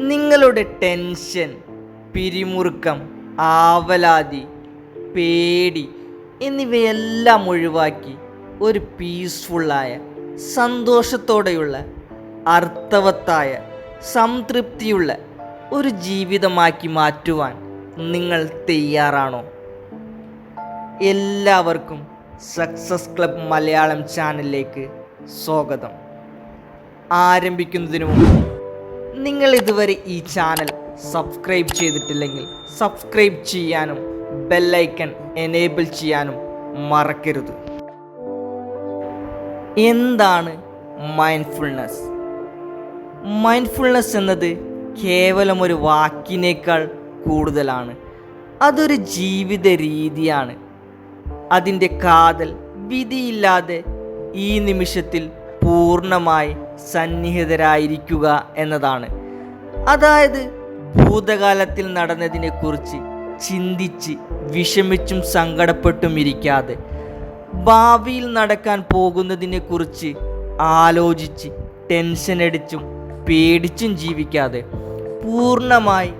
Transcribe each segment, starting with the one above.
നിങ്ങളുടെ ടെൻഷൻ, പിരിമുറുക്കം, ആവലാതി, പേടി എന്നിവയെല്ലാം ഒഴിവാക്കി ഒരു പീസ്ഫുള്ളായ, സന്തോഷത്തോടെയുള്ള, അർത്ഥവത്തായ, സംതൃപ്തിയുള്ള ഒരു ജീവിതമാക്കി മാറ്റുവാൻ നിങ്ങൾ തയ്യാറാണോ? എല്ലാവർക്കും സക്സസ് ക്ലബ് മലയാളം ചാനലിലേക്ക് സ്വാഗതം. ആരംഭിക്കുന്നതിന് മുമ്പ് നിങ്ങൾ ഇതുവരെ ഈ ചാനൽ സബ്സ്ക്രൈബ് ചെയ്തിട്ടില്ലെങ്കിൽ സബ്സ്ക്രൈബ് ചെയ്യാനും ബെല്ലൈക്കൺ എനേബിൾ ചെയ്യാനും മറക്കരുത്. എന്താണ് മൈൻഡ്ഫുൾനെസ്? മൈൻഡ്ഫുൾനെസ് എന്നത് കേവലം ഒരു വാക്കിനേക്കാൾ കൂടുതലാണ്. അതൊരു ജീവിത രീതിയാണ്. അതിൻ്റെ കാതൽ വിധിയില്ലാതെ ഈ നിമിഷത്തിൽ പൂർണ്ണമായി സന്നിഹിതരായിരിക്കുക എന്നതാണ്. അതായത് ഭൂതകാലത്തിൽ നടന്നതിനെക്കുറിച്ച് ചിന്തിച്ച് വിഷമിച്ചും സങ്കടപ്പെട്ടും ഇരിക്കാതെ, ഭാവിയിൽ നടക്കാൻ പോകുന്നതിനെക്കുറിച്ച് ആലോചിച്ച് ടെൻഷനടിച്ചും പേടിച്ചും ജീവിക്കാതെ പൂർണ്ണമായി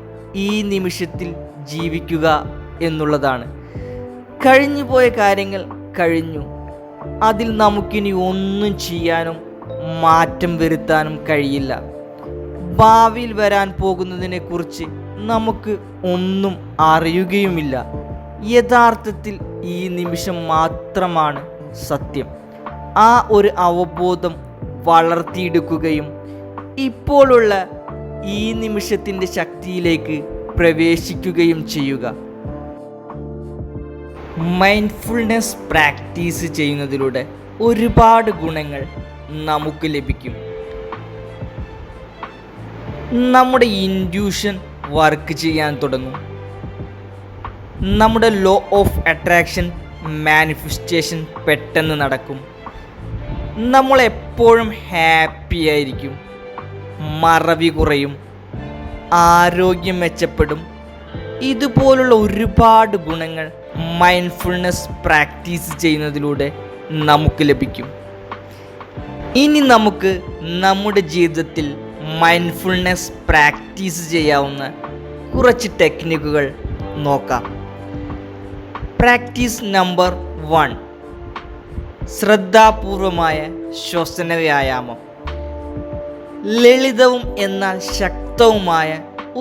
ഈ നിമിഷത്തിൽ ജീവിക്കുക എന്നുള്ളതാണ്. കഴിഞ്ഞുപോയ കാര്യങ്ങൾ കഴിഞ്ഞു. അതിൽ നമുക്കിനി ഒന്നും ചെയ്യാനും മാറ്റം വരുത്താനും കഴിയില്ല. ഭാവിയിൽ വരാൻ പോകുന്നതിനെക്കുറിച്ച് നമുക്ക് ഒന്നും അറിയുകയുമില്ല. യഥാർത്ഥത്തിൽ ഈ നിമിഷം മാത്രമാണ് സത്യം. ആ ഒരു അവബോധം വളർത്തിയെടുക്കുകയും ഇപ്പോഴുള്ള ഈ നിമിഷത്തിൻ്റെ ശക്തിയിലേക്ക് പ്രവേശിക്കുകയും ചെയ്യുക. മൈൻഡ്ഫുൾനെസ് പ്രാക്ടീസ് ചെയ്യുന്നതിലൂടെ ഒരുപാട് ഗുണങ്ങൾ നമുക്ക് ലഭിക്കും. നമ്മുടെ ഇൻറ്റ്യൂഷൻ വർക്ക് ചെയ്യാൻ തുടങ്ങും. നമ്മുടെ ലോ ഓഫ് അട്രാക്ഷൻ മാനിഫെസ്റ്റേഷൻ പെട്ടെന്ന് നടക്കും. നമ്മളെപ്പോഴും ഹാപ്പി ആയിരിക്കും. മറവി കുറയും. ആരോഗ്യം മെച്ചപ്പെടും. ഇതുപോലുള്ള ഒരുപാട് ഗുണങ്ങൾ മൈൻഡ്ഫുൾനെസ് പ്രാക്ടീസ് ചെയ്യുന്നതിലൂടെ നമുക്ക് ലഭിക്കും. ഇനി നമുക്ക് നമ്മുടെ ജീവിതത്തിൽ മൈൻഡ്ഫുൾനെസ് പ്രാക്ടീസ് ചെയ്യാവുന്ന കുറച്ച് ടെക്നിക്കുകൾ നോക്കാം. പ്രാക്ടീസ് നമ്പർ 1: ശ്രദ്ധാപൂർവമായ ശ്വസന വ്യായാമം. ലളിതവും എന്നാൽ ശക്തവുമായ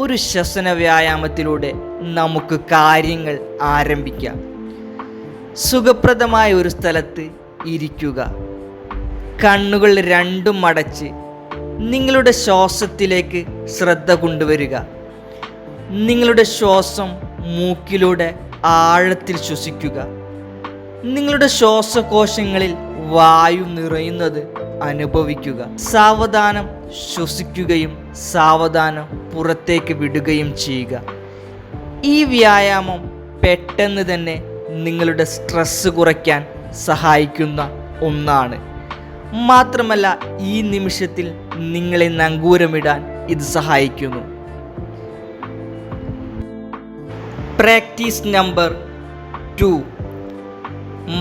ഒരു ശ്വസന വ്യായാമത്തിലൂടെ നമുക്ക് കാര്യങ്ങൾ ആരംഭിക്കാം. സുഖപ്രദമായ ഒരു സ്ഥലത്ത് ഇരിക്കുക. കണ്ണുകൾ രണ്ടും അടച്ച് നിങ്ങളുടെ ശ്വാസത്തിലേക്ക് ശ്രദ്ധ കൊണ്ടുവരിക. നിങ്ങളുടെ ശ്വാസം മൂക്കിലൂടെ ആഴത്തിൽ ശ്വസിക്കുക. നിങ്ങളുടെ ശ്വാസകോശങ്ങളിൽ വായു നിറയുന്നത് അനുഭവിക്കുക. സാവധാനം ശ്വസിക്കുകയും സാവധാനം പുറത്തേക്ക് വിടുകയും ചെയ്യുക. ഈ വ്യായാമം പെട്ടെന്ന് തന്നെ നിങ്ങളുടെ സ്ട്രെസ് കുറയ്ക്കാൻ സഹായിക്കുന്ന ഒന്നാണ്. മാത്രമല്ല, ഈ നിമിഷത്തിൽ നിങ്ങളെ നങ്കൂരമിടാൻ ഇത് സഹായിക്കുന്നു. പ്രാക്ടീസ് നമ്പർ 2: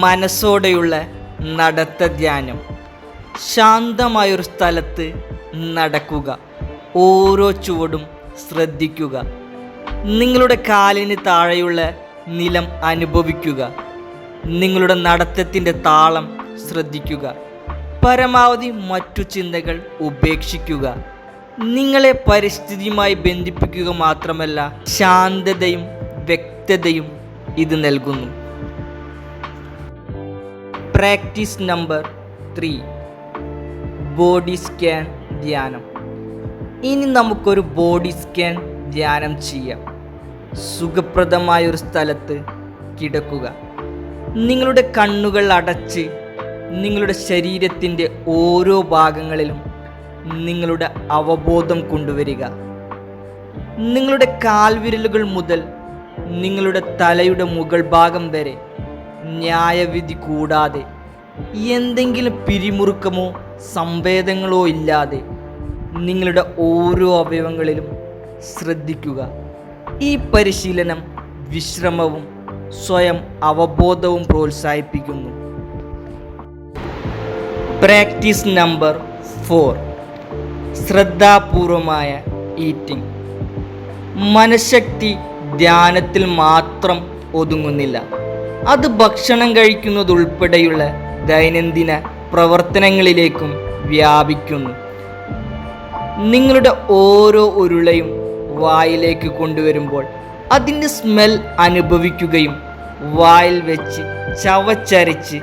മനസ്സോടെയുള്ള നടത്ത ധ്യാനം. ശാന്തമായൊരു സ്ഥലത്ത് നടക്കുക. ഓരോ ചുവടും ശ്രദ്ധിക്കുക. നിങ്ങളുടെ കാലിന് താഴെയുള്ള നിലം അനുഭവിക്കുക. നിങ്ങളുടെ നടത്തത്തിൻ്റെ താളം ശ്രദ്ധിക്കുക. പരമാവധി മറ്റു ചിന്തകൾ ഉപേക്ഷിക്കുക. നിങ്ങളെ പരിസ്ഥിതിയുമായി ബന്ധിപ്പിക്കുക മാത്രമല്ല, ശാന്തതയും വ്യക്തതയും ഇത് നൽകുന്നു. പ്രാക്ടീസ് നമ്പർ 3: ബോഡി സ്കാൻ ധ്യാനം. ഇനി നമുക്കൊരു ബോഡി സ്കാൻ ധ്യാനം ചെയ്യാം. സുഖപ്രദമായൊരു സ്ഥലത്ത് കിടക്കുക. നിങ്ങളുടെ കണ്ണുകൾ അടച്ച് നിങ്ങളുടെ ശരീരത്തിൻ്റെ ഓരോ ഭാഗങ്ങളിലും നിങ്ങളുടെ അവബോധം കൊണ്ടുവരിക. നിങ്ങളുടെ കാൽവിരലുകൾ മുതൽ നിങ്ങളുടെ തലയുടെ മുകൾ ഭാഗം വരെ ന്യായവിധി കൂടാതെ, എന്തെങ്കിലും പിരിമുറുക്കമോ സംവേദങ്ങളോ ഇല്ലാതെ നിങ്ങളുടെ ഓരോ അവയവങ്ങളിലും ശ്രദ്ധിക്കുക. ഈ പരിശീലനം വിശ്രമവും സ്വയം അവബോധവും പ്രോത്സാഹിപ്പിക്കുന്നു. പ്രാക്ടീസ് നമ്പർ 4: ശ്രദ്ധാപൂർവമായ ഈറ്റിംഗ്. മനഃശക്തി ധ്യാനത്തിൽ മാത്രം ഒതുങ്ങുന്നില്ല. അത് ഭക്ഷണം കഴിക്കുന്നതുൾപ്പെടെയുള്ള ദൈനംദിന പ്രവർത്തനങ്ങളിലേക്കും വ്യാപിക്കുന്നു. നിങ്ങളുടെ ഓരോ ഉരുളയും വായിലേക്ക് കൊണ്ടുവരുമ്പോൾ അതിൻ്റെ സ്മെൽ അനുഭവിക്കുകയും വായിൽ വെച്ച് ചവച്ചരച്ച്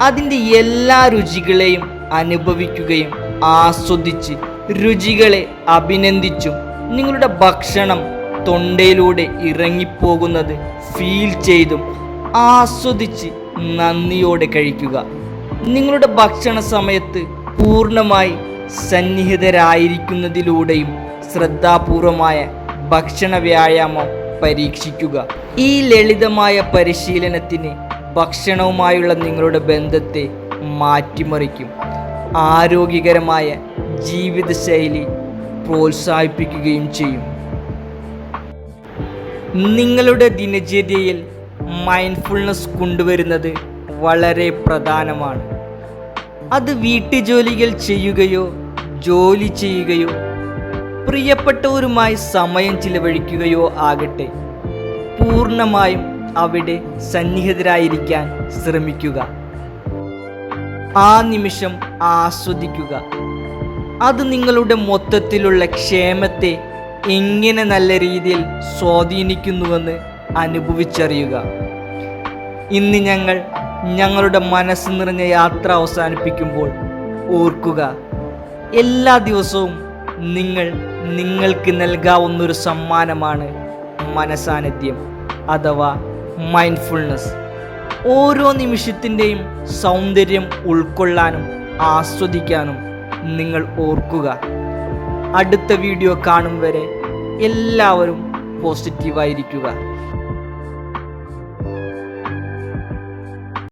അതിൻ്റെ എല്ലാ രുചികളെയും അനുഭവിക്കുകയും ആസ്വദിച്ച് രുചികളെ അഭിനന്ദിച്ചും നിങ്ങളുടെ ഭക്ഷണം തൊണ്ടയിലൂടെ ഇറങ്ങിപ്പോകുന്നത് ഫീൽ ചെയ്തും ആസ്വദിച്ച് നന്ദിയോടെ കഴിക്കുക. നിങ്ങളുടെ ഭക്ഷണ സമയത്ത് പൂർണ്ണമായി സന്നിഹിതരായിരിക്കുന്നതിലൂടെയും ശ്രദ്ധാപൂർവമായ ഭക്ഷണ വ്യായാമം പരീക്ഷിക്കുക. ഈ ലളിതമായ പരിശീലനത്തിന് ഭക്ഷണവുമായുള്ള നിങ്ങളുടെ ബന്ധത്തെ മാറ്റിമറിക്കും. ആരോഗ്യകരമായ ജീവിതശൈലി പ്രോത്സാഹിപ്പിക്കുകയും ചെയ്യും. നിങ്ങളുടെ ദിനചര്യയിൽ മൈൻഡ്ഫുൾനെസ് കൊണ്ടുവരുന്നത് വളരെ പ്രധാനമാണ്. അത് വീട്ടുജോലികൾ ചെയ്യുകയോ ജോലി ചെയ്യുകയോ പ്രിയപ്പെട്ടവരുമായി സമയം ചിലവഴിക്കുകയോ ആകട്ടെ, പൂർണ്ണമായും അവിടെ സന്നിഹിതരായിരിക്കാൻ ശ്രമിക്കുക. ആ നിമിഷം ആസ്വദിക്കുക. അത് നിങ്ങളുടെ മൊത്തത്തിലുള്ള ക്ഷേമത്തെ എങ്ങനെ നല്ല രീതിയിൽ സ്വാധീനിക്കുന്നുവെന്ന് അനുഭവിച്ചറിയുക. ഇന്ന് ഞങ്ങൾ ഞങ്ങളുടെ മനസ്സ് നിറഞ്ഞ യാത്ര അവസാനിപ്പിക്കുമ്പോൾ ഓർക്കുക, എല്ലാ ദിവസവും നിങ്ങൾക്ക് നൽകാവുന്നൊരു സമ്മാനമാണ് മനസാന്നിധ്യം അഥവാ മൈൻഡ്ഫുൾനെസ്. ഓരോ നിമിഷത്തിൻ്റെയും സൗന്ദര്യം ഉൾക്കൊള്ളാനും ആസ്വദിക്കാനും നിങ്ങൾ ഓർക്കുക. അടുത്ത വീഡിയോ കാണും വരെ എല്ലാവരും പോസിറ്റീവായിരിക്കുക.